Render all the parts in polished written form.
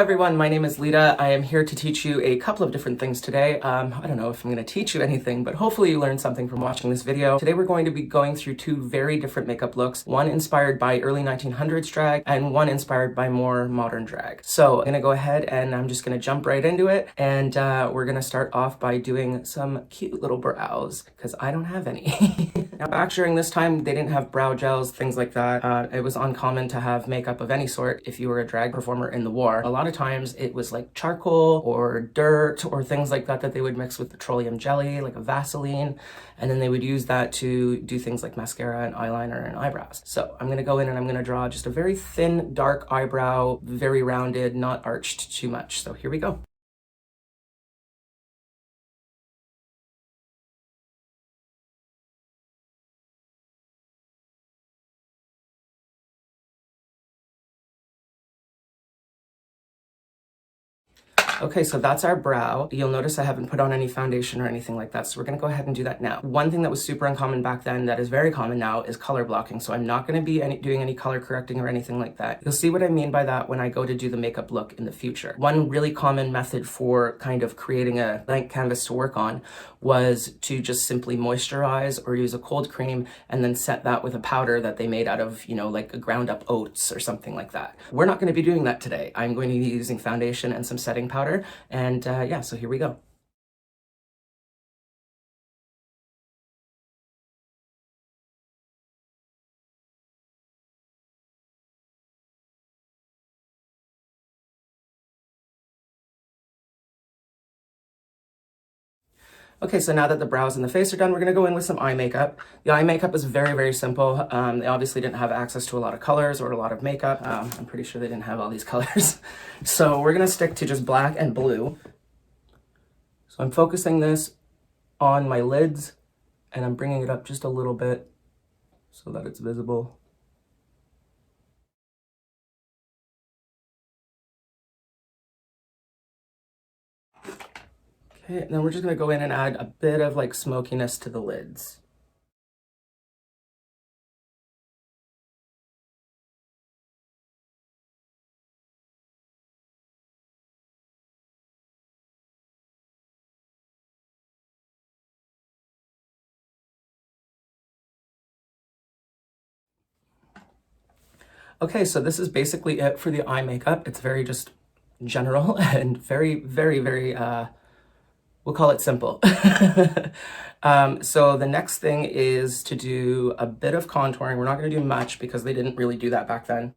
everyone, my name is Lita. I am here to teach you a couple of different things today. I don't know if I'm going to teach you anything, but hopefully you learned something from watching this video. Today we're going to be going through two very different makeup looks, one inspired by early 1900s drag and one inspired by more modern drag. So I'm going to go ahead and I'm just going to jump right into it, and we're going to start off by doing some cute little brows because I don't have any. Now back during this time, they didn't have brow gels, things like that. It was uncommon to have makeup of any sort if you were a drag performer in the war. A lot of times it was like charcoal or dirt or things like that that they would mix with petroleum jelly, like a Vaseline, and then they would use that to do things like mascara and eyeliner and eyebrows. So I'm gonna go in and I'm gonna draw just a very thin, dark eyebrow, very rounded, not arched too much. So here we go. Okay, so that's our brow. You'll notice I haven't put on any foundation or anything like that, so we're gonna go ahead and do that now. One thing that was super uncommon back then that is very common now is color blocking, so I'm not gonna be doing any color correcting or anything like that. You'll see what I mean by that when I go to do the makeup look in the future. One really common method for kind of creating a blank canvas to work on was to just simply moisturize or use a cold cream and then set that with a powder that they made out of, you know, like a ground up oats or something like that. We're not gonna be doing that today. I'm going to be using foundation and some setting powder. And yeah, so here we go. Okay, so now that the brows and the face are done, we're gonna go in with some eye makeup. The eye makeup is very, very simple. They obviously didn't have access to a lot of colors or a lot of makeup. I'm pretty sure they didn't have all these colors. So we're gonna stick to just black and blue. So I'm focusing this on my lids and I'm bringing it up just a little bit so that it's visible. Okay, and then we're just gonna go in and add a bit of like smokiness to the lids. Okay, so this is basically it for the eye makeup. It's very just general and very, very, very, we'll call it simple. So the next thing is to do a bit of contouring. We're not going to do much because they didn't really do that back then.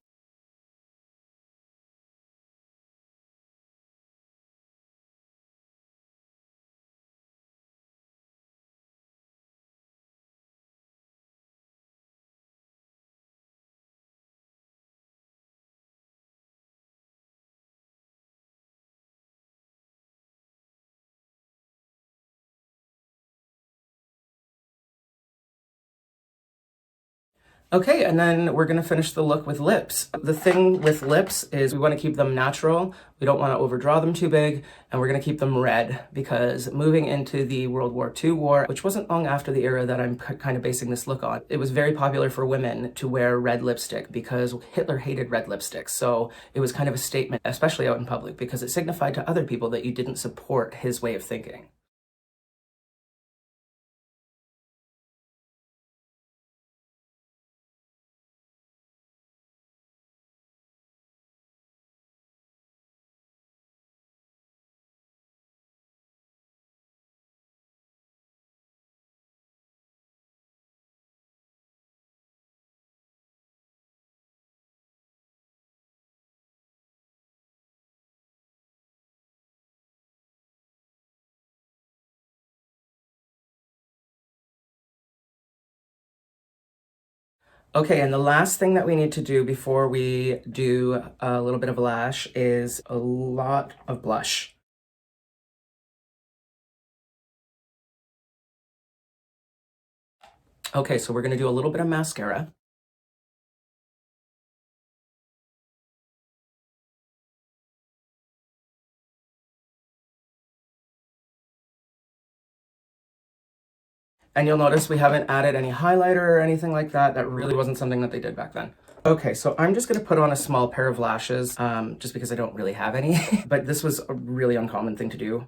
Okay, and then we're gonna finish the look with lips. The thing with lips is we wanna keep them natural. We don't wanna overdraw them too big, and we're gonna keep them red because moving into the World War II war, which wasn't long after the era that I'm kind of basing this look on, it was very popular for women to wear red lipstick because Hitler hated red lipstick. So it was kind of a statement, especially out in public, because it signified to other people that you didn't support his way of thinking. Okay, and the last thing that we need to do before we do a little bit of a lash is a lot of blush. Okay, so we're gonna do a little bit of mascara. And you'll notice we haven't added any highlighter or anything like that. That really wasn't something that they did back then. Okay, so I'm just gonna put on a small pair of lashes, just because I don't really have any, but this was a really uncommon thing to do.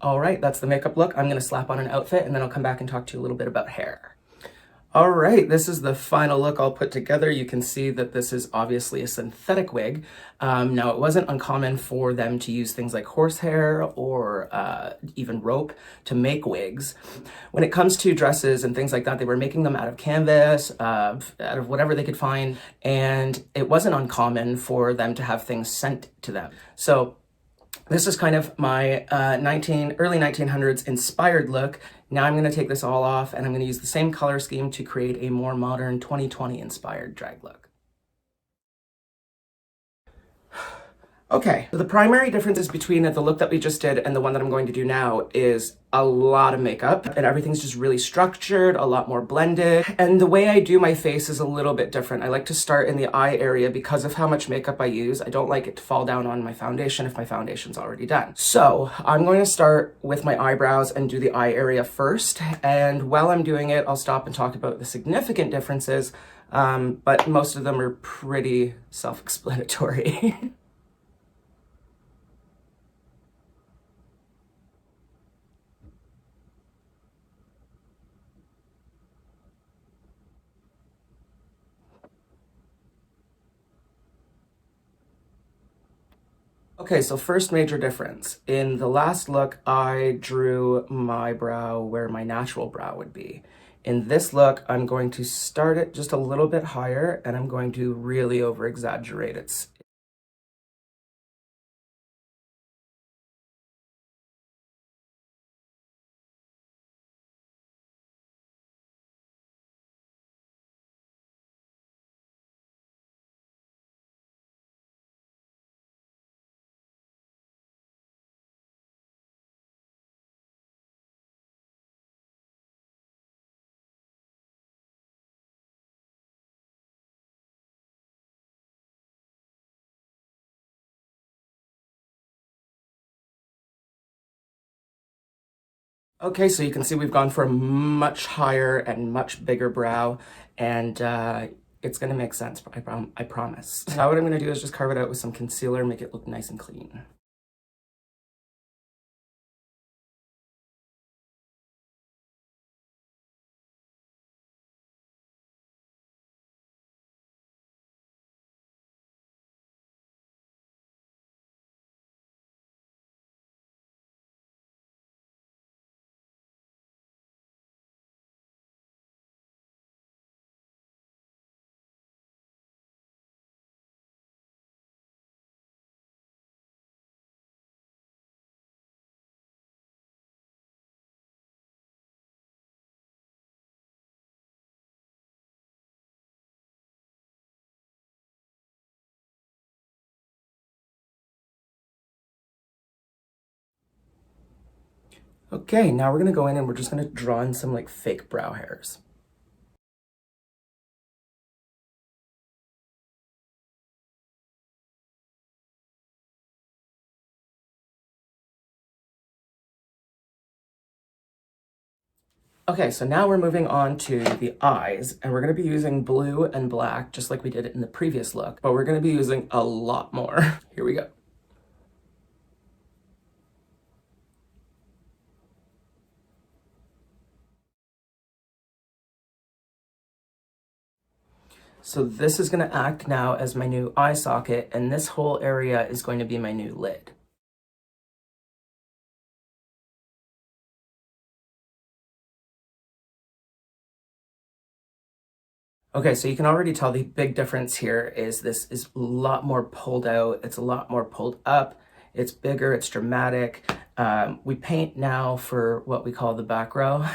All right, that's the makeup look. I'm gonna slap on an outfit and then I'll come back and talk to you a little bit about hair. All right, this is the final look I'll put together. You can see that this is obviously a synthetic wig. Now, it wasn't uncommon for them to use things like horsehair or even rope to make wigs. When it comes to dresses and things like that, they were making them out of canvas, out of whatever they could find, and it wasn't uncommon for them to have things sent to them. So this is kind of my early 1900s inspired look. Now I'm gonna take this all off and I'm gonna use the same color scheme to create a more modern 2020 inspired drag look. Okay, so the primary differences between the look that we just did and the one that I'm going to do now is a lot of makeup, and everything's just really structured, a lot more blended. And the way I do my face is a little bit different. I like to start in the eye area because of how much makeup I use. I don't like it to fall down on my foundation if my foundation's already done. So I'm going to start with my eyebrows and do the eye area first. And while I'm doing it, I'll stop and talk about the significant differences, but most of them are pretty self-explanatory. Okay, so first major difference. In the last look, I drew my brow where my natural brow would be. In this look, I'm going to start it just a little bit higher and I'm going to really over-exaggerate it. Okay, so you can see we've gone for a much higher and much bigger brow, and it's gonna make sense, I promise. Now what I'm gonna do is just carve it out with some concealer, make it look nice and clean. Okay, now we're gonna go in and we're just gonna draw in some like fake brow hairs. Okay, so now we're moving on to the eyes, and we're gonna be using blue and black, just like we did it in the previous look, but we're gonna be using a lot more. Here we go. So this is gonna act now as my new eye socket, and this whole area is going to be my new lid. Okay, so you can already tell the big difference here is this is a lot more pulled out. It's a lot more pulled up. It's bigger, it's dramatic. We paint now for what we call the back row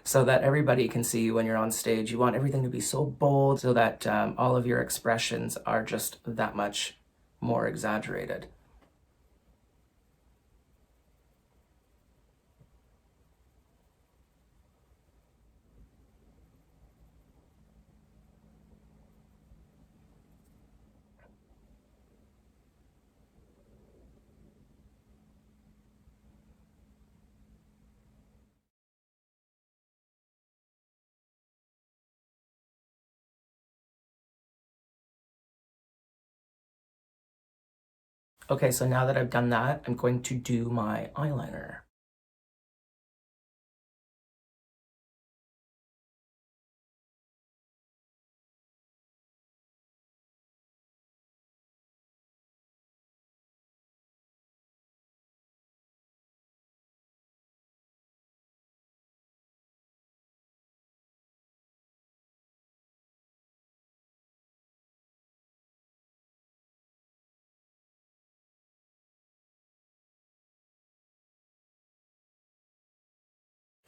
so that everybody can see you when you're on stage. You want everything to be so bold so that all of your expressions are just that much more exaggerated. Okay, so now that I've done that, I'm going to do my eyeliner.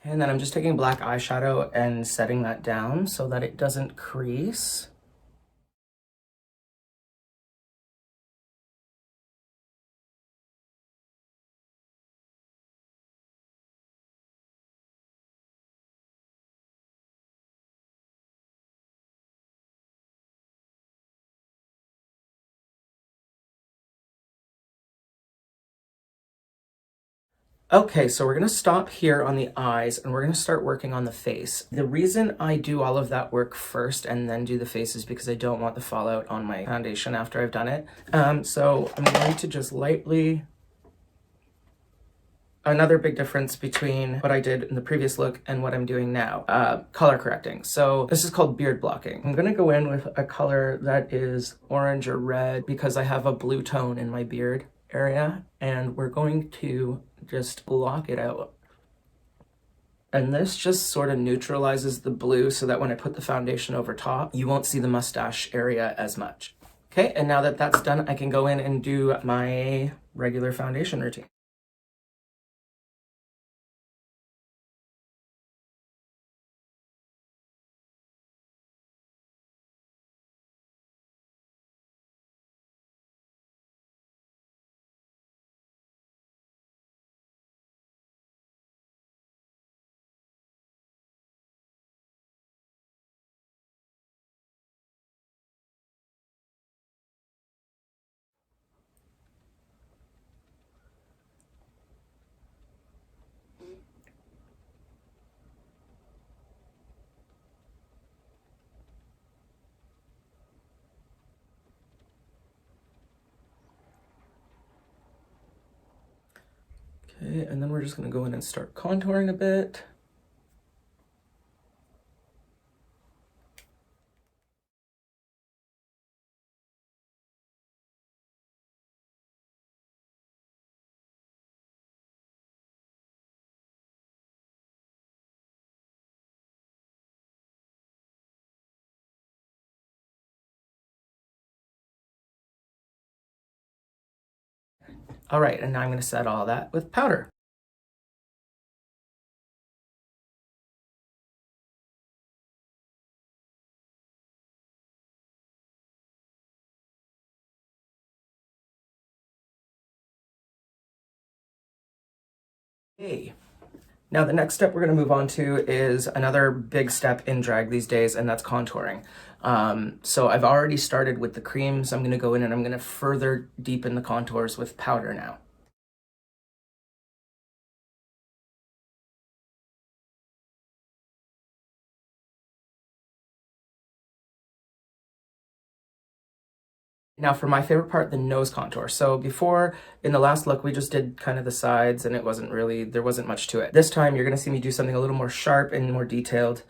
And then I'm just taking black eyeshadow and setting that down so that it doesn't crease. Okay, so we're gonna stop here on the eyes and we're gonna start working on the face. The reason I do all of that work first and then do the face is because I don't want the fallout on my foundation after I've done it. So I'm going to just lightly. Another big difference between what I did in the previous look and what I'm doing now, color correcting. So this is called beard blocking. I'm gonna go in with a color that is orange or red because I have a blue tone in my beard area, and we're going to just block it out. And this just sort of neutralizes the blue so that when I put the foundation over top, you won't see the mustache area as much. Okay, and now that that's done, I can go in and do my regular foundation routine. Okay, and then we're just gonna go in and start contouring a bit. All right, and now I'm gonna set all that with powder. Okay. Now the next step we're gonna move on to is another big step in drag these days, and that's contouring. So I've already started with the creams. I'm gonna go in and I'm gonna further deepen the contours with powder now. Now for my favorite part, the nose contour. So before, in the last look, we just did kind of the sides and there wasn't much to it. This time you're gonna see me do something a little more sharp and more detailed.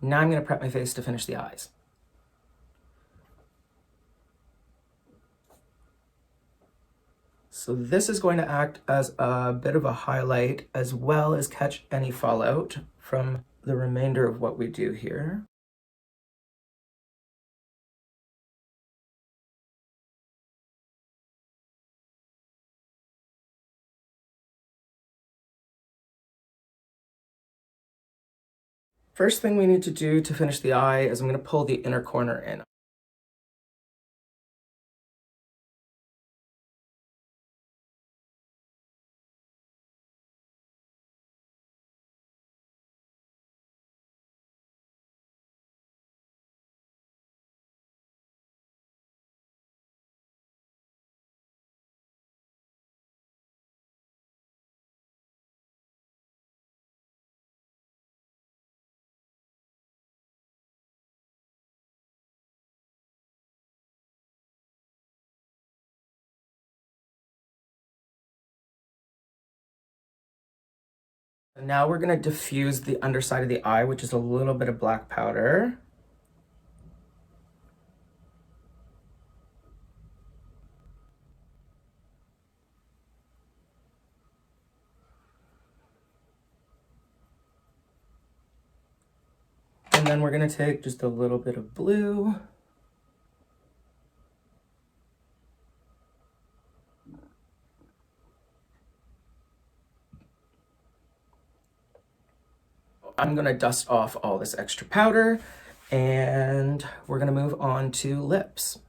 Now I'm gonna prep my face to finish the eyes. So this is going to act as a bit of a highlight as well as catch any fallout from the remainder of what we do here. First thing we need to do to finish the eye is I'm going to pull the inner corner in. Now we're going to diffuse the underside of the eye, which is a little bit of black powder. And then we're going to take just a little bit of blue. I'm going to dust off all this extra powder, and we're going to move on to lips.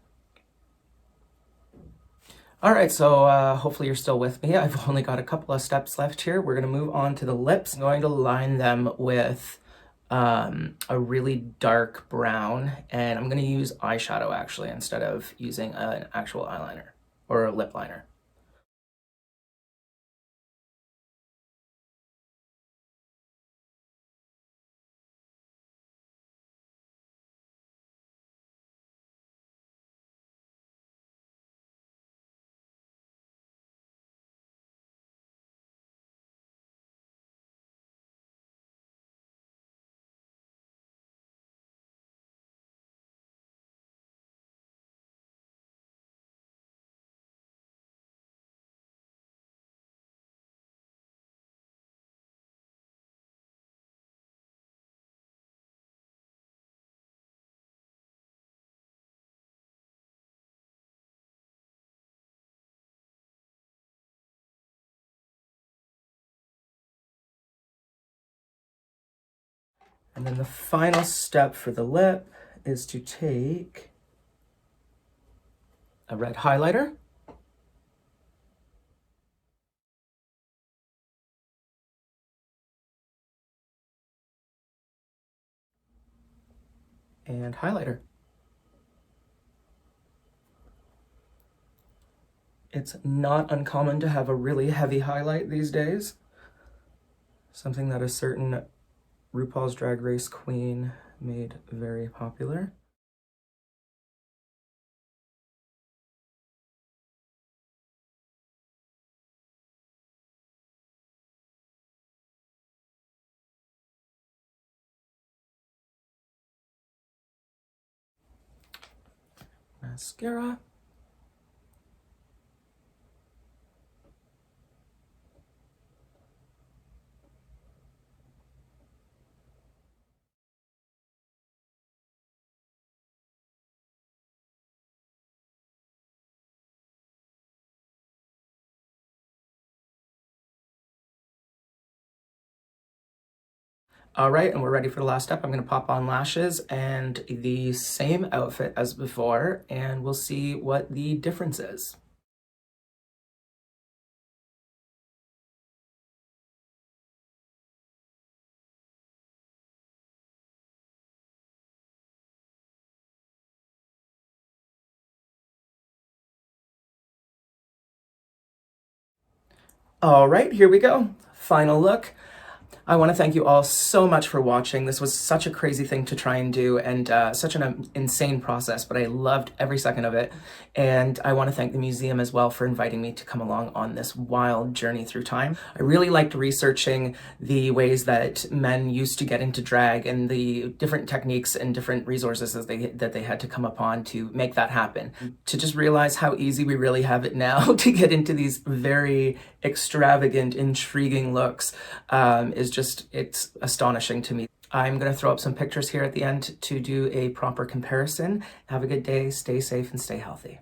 All right, so hopefully you're still with me. I've only got a couple of steps left here. We're going to move on to the lips. I'm going to line them with a really dark brown, and I'm going to use eyeshadow actually instead of using an actual eyeliner or a lip liner. And then the final step for the lip is to take a red highlighter and highlighter. It's not uncommon to have a really heavy highlight these days, something that a certain RuPaul's Drag Race queen made very popular. Mascara. All right, and we're ready for the last step. I'm going to pop on lashes and the same outfit as before, and we'll see what the difference is. All right, here we go. Final look. I want to thank you all so much for watching. This was such a crazy thing to try and do, and such an insane process, but I loved every second of it. And I want to thank the museum as well for inviting me to come along on this wild journey through time. I really liked researching the ways that men used to get into drag and the different techniques and different resources that they had to come upon to make that happen. To just realize how easy we really have it now to get into these very extravagant, intriguing looks it's astonishing to me. I'm going to throw up some pictures here at the end to do a proper comparison. Have a good day, stay safe, and stay healthy.